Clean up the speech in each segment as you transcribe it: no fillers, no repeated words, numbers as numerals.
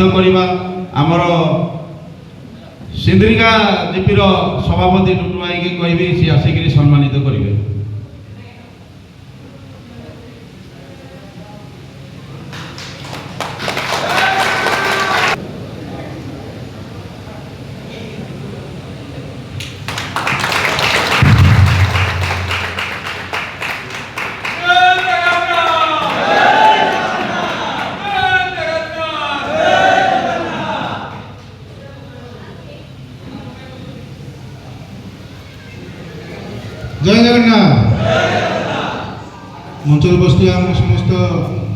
ସମ୍ମାନିତ କରିବା ଆମର ସିନ୍ଦ୍ରିକା ଜିପିର ସଭାପତି ଟୁଟୁ ଭାଇକି କହିବି ସେ ଆସିକିରି ସମ୍ମାନିତ କରିବେ। जय जगन्नाथ। मंचल बस्ती आम समस्त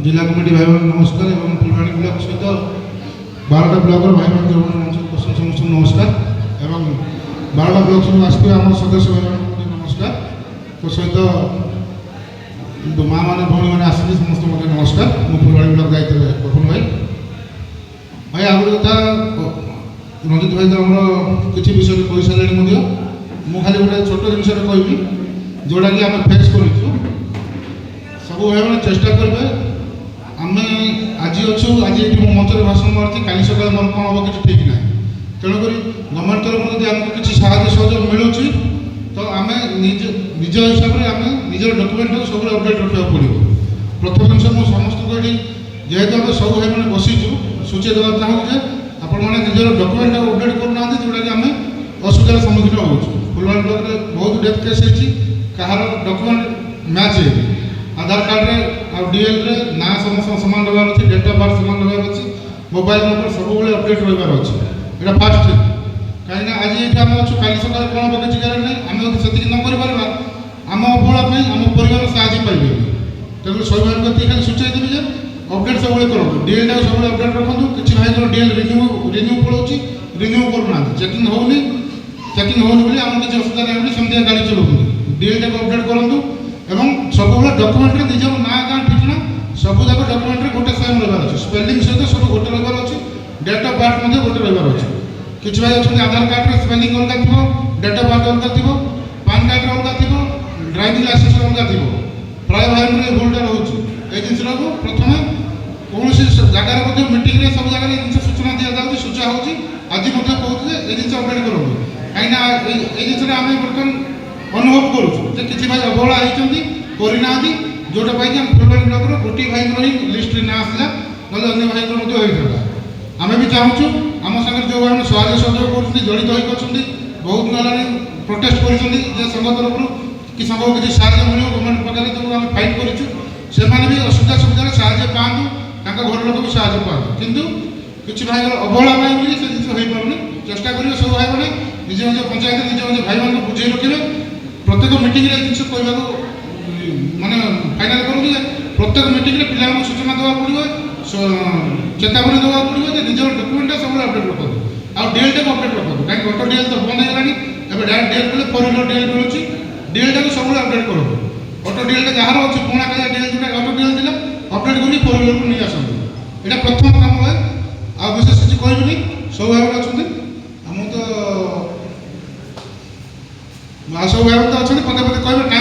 जिला कमिटी भाई बहन नमस्कार एवं फुलवाणी ब्लॉक सहित 12टा ब्लॉक भाई बहन जो मंचल बस्ती समस्त नमस्कार एवं 12टा ब्लॉक सब आसते आम सदस्य भाई बहन नमस्कार तो सहित माँ मैंने भौणी मैंने आसते समस्त मत नमस्कार मु फुलवाणी ब्लॉक दायित्व प्रफुल्ल भाई भाई आगे कथा रंजित भाई तो आम किसी विषय कही सारे मुझे खाली गोटे छोट जिनस कहबी जोटा कि आम फेस कर सब भाई मैंने चेष्टा करेंगे आम आज अच्छु आज ये मंच में भाषण मार्च काली सकाल मोर कौन हम किसी ठीक ना तेणुक गवर्नमेंट तरफ जब आमको किसी साहय सहयोग मिलूँ तो आम निज हिसाब से आम निजर डॉक्यूमेंट सब अपडेट रखा पड़ो। प्रथम जिन मुझे समस्त को जेहेतु आम सब भाई मैंने बसीचु सूची देवा चाहूँ आपण मैंने निजर डॉक्यूमेंट अपडेट करना जोटा कि आम असुविधार सम्मुखीन हो फुलवाणी ब्लॉक में बहुत डेथ केस होती कहार डॉक्यूमेंट मैच है आधार कार्ड रे आ डीएल रे ना समस्त समान रहार अच्छे डेट ऑफ बर्थ समान रहार अच्छे मोबाइल नंबर सब अपडेट रहार अच्छे यहाँ फास्ट कहीं आज ये आम अच्छे काली सकाल कौन हम किसी कारण नहीं आम से न कर आम अवहेला आम परिवार साहय पाइबे तेणु सब भाई प्रति खाली सूचाई देवी जे अपडेट सब करूँ डीएल टाक सब अपडेट रखुद किसी भाई डीएल रिन्यू पड़ोची रिन्यू करना चेकिंग होनी चेकिंग होनी बोली आम किसी असुविधा नहीं सेमती गाड़ी चलाऊँ डीएल टाक अपडेट करूँ एवं सब डॉक्यूमेंट निजर ना गाँ ठिकना सब जाक डॉक्यूमेंट गोटे सेम रहार अच्छे स्पेलिंग सहित सब गोटे रहार अच्छे डेट ऑफ बर्थ गोटे रहार अच्छे किसी भाई अच्छा आधार कार्ड में स्पेलिंग अलग थी डेट ऑफ बर्थ अलग थी पैन कार्ड अलग थी ड्राइविंग लाइसेंस अलग थी प्राय भाई मैंने भूलटा रोचे ये जिन प्रथम कौन जगार मीटिंग सब जगह जिन सूचना दि जाए सूचा हो आज कहते ये जिन अपडेट करूँ कहीं ये जिन आम बर्तमान अनुभव करूँ किसी भाई अवहेला होती करना जोटा पाई फुलवाणी ब्लॉक गोटे भाई ही लिस्ट ना आसला ना अन्य भाई होता आम भी चाहूँ आम सागर जो भाई सहयोग सहयोग कर जड़ित होती बहुत ना प्रोटेस्ट कर संघ तरफ कि संघ किसी साहय मिले गवर्नमेंट पाखे जो आम फाइट करूँ से भी असुविधा सुविधा साहय पातु घर लोग भी साहय पातु कितु किसी भाई अवहेला बोली से जिन हो पारे चेष्टा करेंगे सब भाई मैंने निज निज पंचायत निज निज भाई मान बुझे रखिए प्रत्येक मीटिंग जिन कहवा मानने फाइनाल करूँ प्रत्येक मीटिंग पिला सूचना देवा पड़ो चेतावनी देवा पड़ो निज डॉक्यूमेंट सब अपडेट रखो आ डीएल टाक अपडेट रखो कहीं ऑटो डीएल तो बंद होगा डायरेक्ट डीएल बोले 4 व्हीलर डीएल मिलूँ डीएल टाक सब अपडेट करो ऑटो डीएल जार अच्छे पुणा क्या डीएल जो ऑटो डीएल थी अपडेट कर 4 व्हीलर को नहीं आसती यहाँ प्रथम काम है आ विशेष किसी कहबी सब भाई अच्छा आम तो सब भाई तो अच्छा पदे पदे कहे